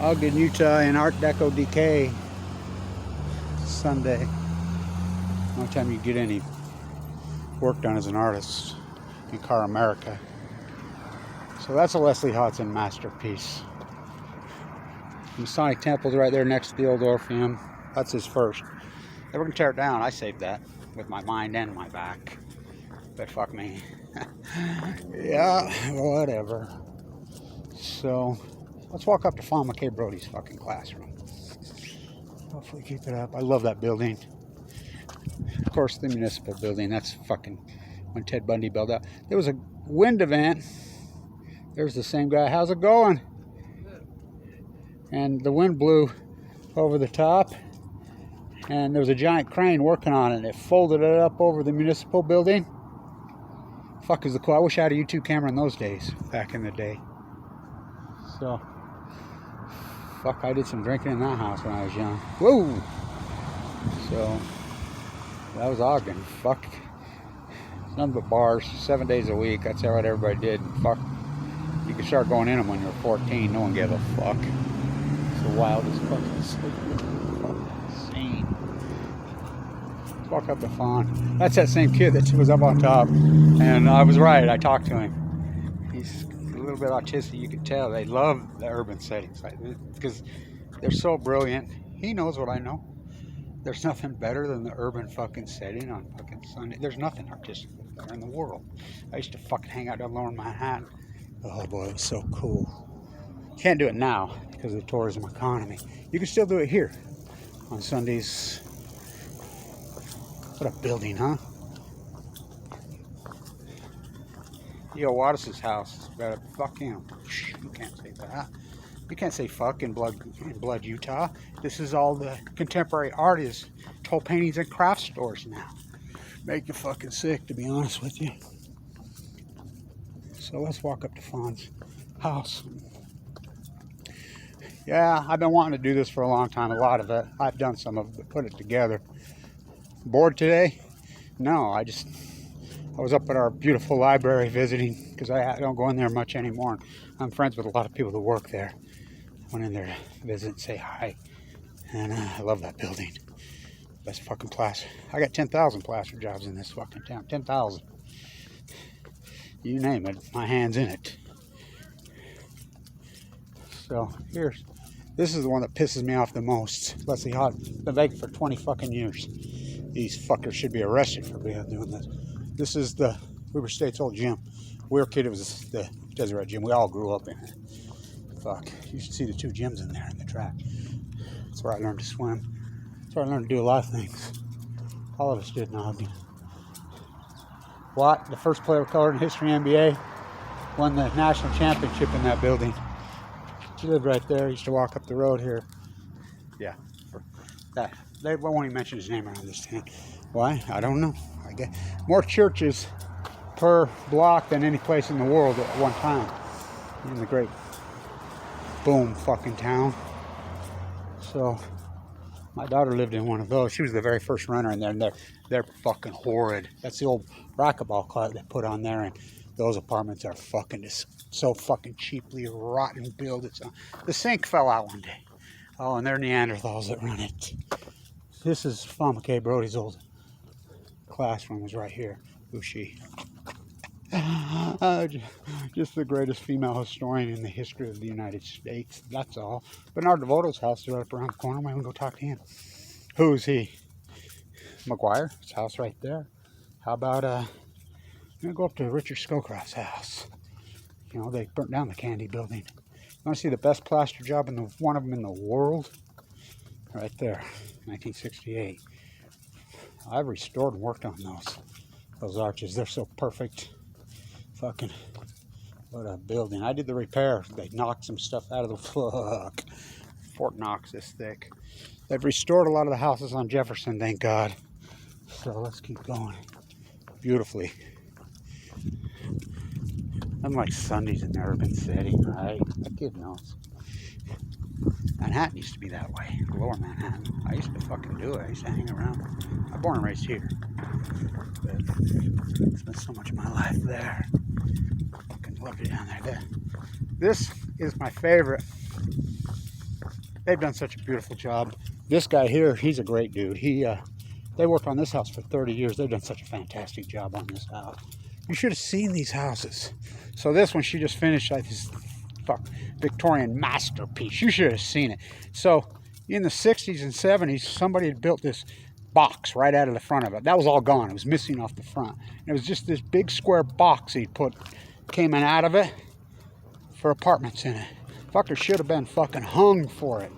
Ogden, Utah in Art Deco Decay. Sunday. Only time you get any work done as an artist in Car America. So that's a Leslie Hodson masterpiece. The Masonic Temple's right there next to the old Orpheum. That's his first. They were gonna tear it down. I saved that with my mind and my back. But fuck me. Yeah, whatever. So let's walk up to Fawn Mckay Brody's fucking classroom. Hopefully keep it up. I love that building. Of course, the municipal building. That's fucking when Ted Bundy built out. There was a wind event. There's the same guy. How's it going? And the wind blew over the top. And there was a giant crane working on it. It folded it up over the municipal building. Fuck is the cool. I wish I had a YouTube camera in those days, back in the day. So, fuck, I did some drinking in that house when I was young. Whoa! So, that was Ogden. Fuck. It's nothing but bars, 7 days a week. That's what everybody did. And fuck, you could start going in them when you were 14. No one gave a fuck. It's the wildest fucking scene. Let's walk up to Fawn. That's that same kid that was up on top. And I was right. I talked to him. He's a little bit autistic. You can tell. They love the urban settings because they're so brilliant. He knows what I know. There's nothing better than the urban fucking setting on fucking Sunday. There's nothing artistic there in the world. I used to fucking hang out down lower in Manhattan. Oh boy, it was so cool. Can't do it now because of the tourism economy. You can still do it here on Sundays. What a building, huh? Yo, Wattis's house. Better fuck him. You can't say that. You can't say fuck in Blood, Utah. This is all the contemporary art is toll paintings and craft stores now. Make you fucking sick, to be honest with you. So let's walk up to Fawn's house. Yeah, I've been wanting to do this for a long time. A lot of it. I've done some of it, put it together. Bored today? No, I was up at our beautiful library visiting because I don't go in there much anymore. I'm friends with a lot of people that work there. Went in there to visit and say hi. And I love that building. Best fucking plaster. I got 10,000 plaster jobs in this fucking town. 10,000. You name it, my hand's in it. So this is the one that pisses me off the most. Leslie Hodson. Been vacant for 20 fucking years. These fuckers should be arrested for doing this. This is the Weber State's old gym. We were a kid, it was the Deseret gym. We all grew up in it. Fuck. You should see the two gyms in there in the track. That's where I learned to swim. That's where I learned to do a lot of things. All of us did in Ogden. WAT, the first player of color in history NBA, won the national championship in that building. He lived right there. He used to walk up the road here. Yeah. They won't even mention his name around this town. Why? I don't know. I guess more churches per block than any place in the world at one time in the great boom fucking town. So my daughter lived in one of those. She was the very first runner in there, and they're fucking horrid. That's the old racquetball club they put on there, and those apartments are fucking just so fucking cheaply rotten built. The sink fell out one day. Oh, and they're Neanderthals that run it. This is Fawn Mckay Brody's old classroom was right here. Who's she? Just the greatest female historian in the history of the United States. That's all. Bernard DeVoto's house is right up around the corner. Might want to go talk to him. Who's he? McGuire. His house right there. How about I'm gonna go up to Richard Scowcroft's house. You know, they burnt down the Candy building. You want to see the best plaster job in one of them in the world? Right there, 1968. I've restored and worked on those arches. They're so perfect. Fucking, what a building. I did the repair. They knocked some stuff out of the fuck. Fort Knox this thick. They've restored a lot of the houses on Jefferson, thank God. So let's keep going. Beautifully. Unlike Sundays in the urban setting, right? That kid knows. Manhattan used to be that way. Lower Manhattan. I used to fucking do it. I used to hang around. I'm born and raised here. But I spent so much of my life there. Fucking loved it down there. This is my favorite They've done such a beautiful job. This guy here, he's a great dude. They worked on this house for 30 years. They've done such a fantastic job on this house. You should have seen these houses. So this one, she just finished like this Victorian masterpiece. You should have seen it. So in the 60s and 70s, somebody had built this box right out of the front of it. That was all gone. It was missing off the front. And it was just this big square box he came in out of it for apartments in it. Fucker should have been fucking hung for it.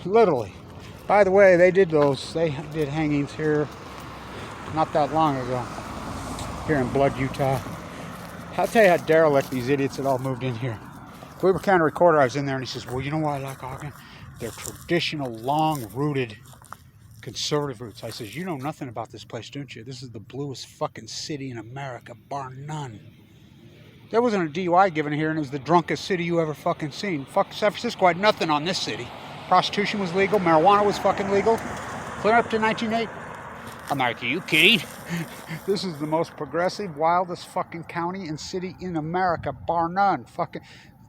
Literally. By the way, they did hangings here not that long ago. Here in Blood, Utah. I'll tell you how derelict these idiots had all moved in here. Weber County Recorder, I was in there and he says, well, you know why I like Ogden? They're traditional, long-rooted, conservative roots. I says, you know nothing about this place, don't you? This is the bluest fucking city in America, bar none. There wasn't a DUI given here, and it was the drunkest city you ever fucking seen. Fuck, San Francisco had nothing on this city. Prostitution was legal, marijuana was fucking legal. Clear up to 1908. I'm like, are you kidding? This is the most progressive, wildest fucking county and city in America, bar none. Fucking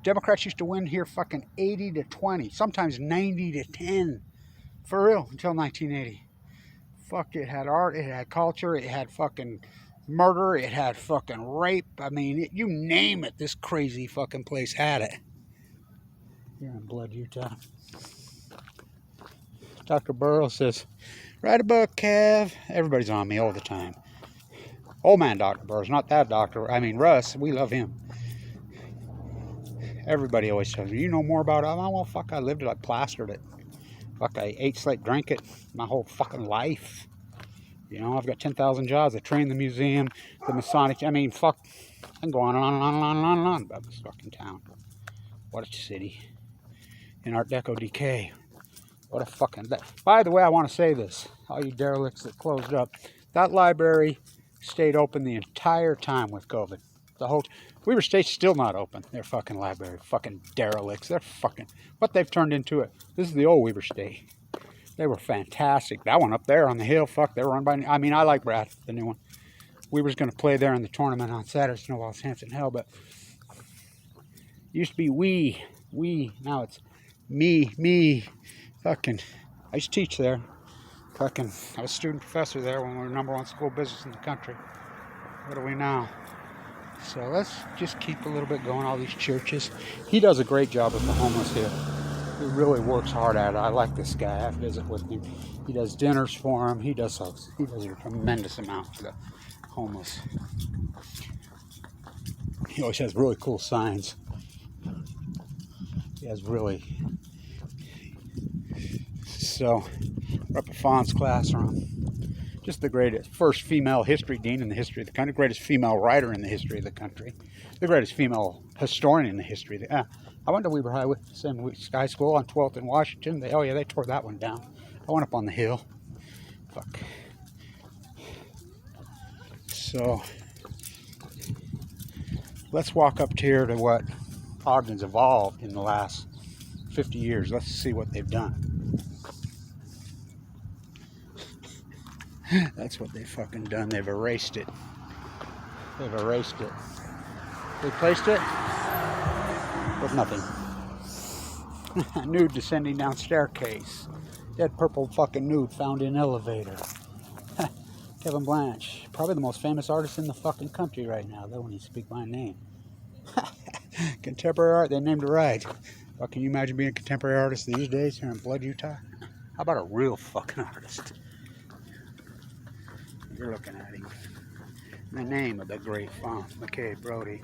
Democrats used to win here fucking 80-20, sometimes 90-10. For real, until 1980. Fuck, it had art, it had culture, it had fucking murder, it had fucking rape. I mean, you name it, this crazy fucking place had it. Here in Blood, Utah. Dr. Burrow says, write a book, Kev. Everybody's on me all the time. Old man Dr. Burrows, not that doctor. I mean, Russ, we love him. Everybody always tells me, you know more about it. Oh, well, fuck, I lived it, I plastered it. Fuck, I ate, slept, drank it my whole fucking life. You know, I've got 10,000 jobs. I trained the museum, the Masonic. I mean, fuck, I can go on and on and on and on and on and on about this fucking town. What a city. In Art Deco Decay. What a fucking... By the way, I want to say this. All you derelicts that closed up. That library stayed open the entire time with COVID. The whole... Weber State's still not open. Their fucking library. Fucking derelicts. They're fucking... What they've turned into it. This is the old Weber State. They were fantastic. That one up there on the hill, fuck, they were run by... I mean, I like Brad, the new one. Weber's going to play there in the tournament on Saturday. Snowball Hampton Hell, but... It used to be we. Now it's me. Fucking... I used to teach there. Fucking... I was a student professor there when we were #1 school business in the country. What are we now? So let's just keep a little bit going, all these churches. He does a great job with the homeless here. He really works hard at it. I like this guy. I visit with him. He does dinners for him. He does a tremendous amount for the homeless. He always has really cool signs. He has really... So, we're up at Fawn's classroom. Just the greatest first female history dean in the history of the country, greatest female writer in the history of the country, the greatest female historian in the history of the I went to Weber Highway, same Sky School on 12th in Washington. They tore that one down. I went up on the hill. Fuck. So, let's walk up here to what Ogden's evolved in the last 50 years. Let's see what they've done. That's what they've fucking done. They've erased it. They've erased it. Replaced it with nothing. Nude descending down staircase. Dead purple fucking nude found in elevator. Kevin Blanch. Probably the most famous artist in the fucking country right now. They won't even speak my name. Contemporary art, they named it right. But can you imagine being a contemporary artist these days here in Blood, Utah? How about a real fucking artist? You're looking at him. The name of the great Fawn, Mckay Brody.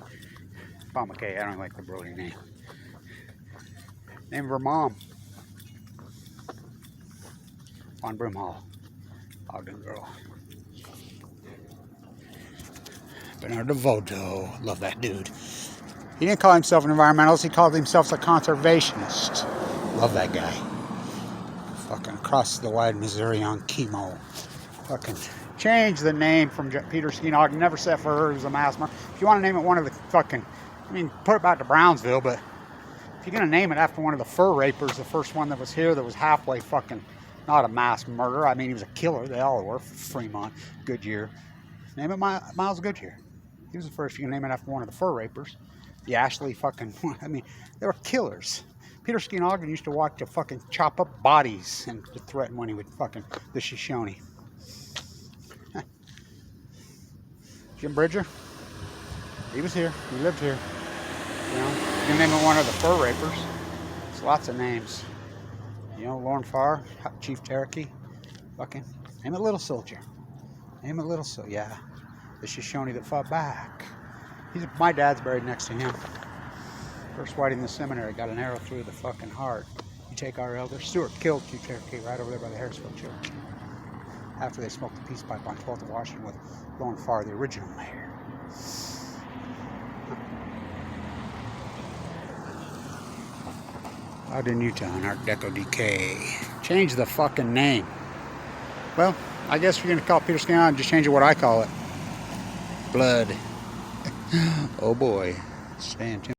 Fawn Mckay, I don't like the Brody name. Name of her mom. Fawn Broomhall. Ogden girl. Bernard DeVoto. Love that dude. He didn't call himself an environmentalist, he called himself a conservationist. Love that guy. Fucking across the wide Missouri on chemo. Fucking change the name from Peter Skeen Ogden. Never set for her as a mass murderer. If you want to name it one of the fucking... I mean, put it back to Brownsville, but if you're going to name it after one of the fur rapers, the first one that was here that was halfway fucking not a mass murderer. I mean, he was a killer. They all were. Fremont, Goodyear. Name it Miles Goodyear. He was the first. You can name it after one of the fur rapers. The Ashley fucking... I mean, they were killers. Peter Ski and Ogden used to walk to fucking chop up bodies and to threaten when he would fucking the Shoshone. Jim Bridger, he was here. He lived here. You know, you can name him one of the fur rapers. There's lots of names. You know, Lorne Farr, Chief Cherokee, fucking name a little soldier. Name a little soldier. Yeah, the Shoshone that fought back. My dad's buried next to him. First white in the seminary got an arrow through the fucking heart. You take our elder. Stuart killed Chief Cherokee right over there by the Harrisville Church. After they smoked the peace pipe on 12th of Washington with Lorne Farr, the original mayor. Ogden, Utah, in Art Deco Decay. Change the fucking name. Well, I guess we're going to call it Peter Ski and Ogden, just change it what I call it. Blood. Oh boy. Staying tuned.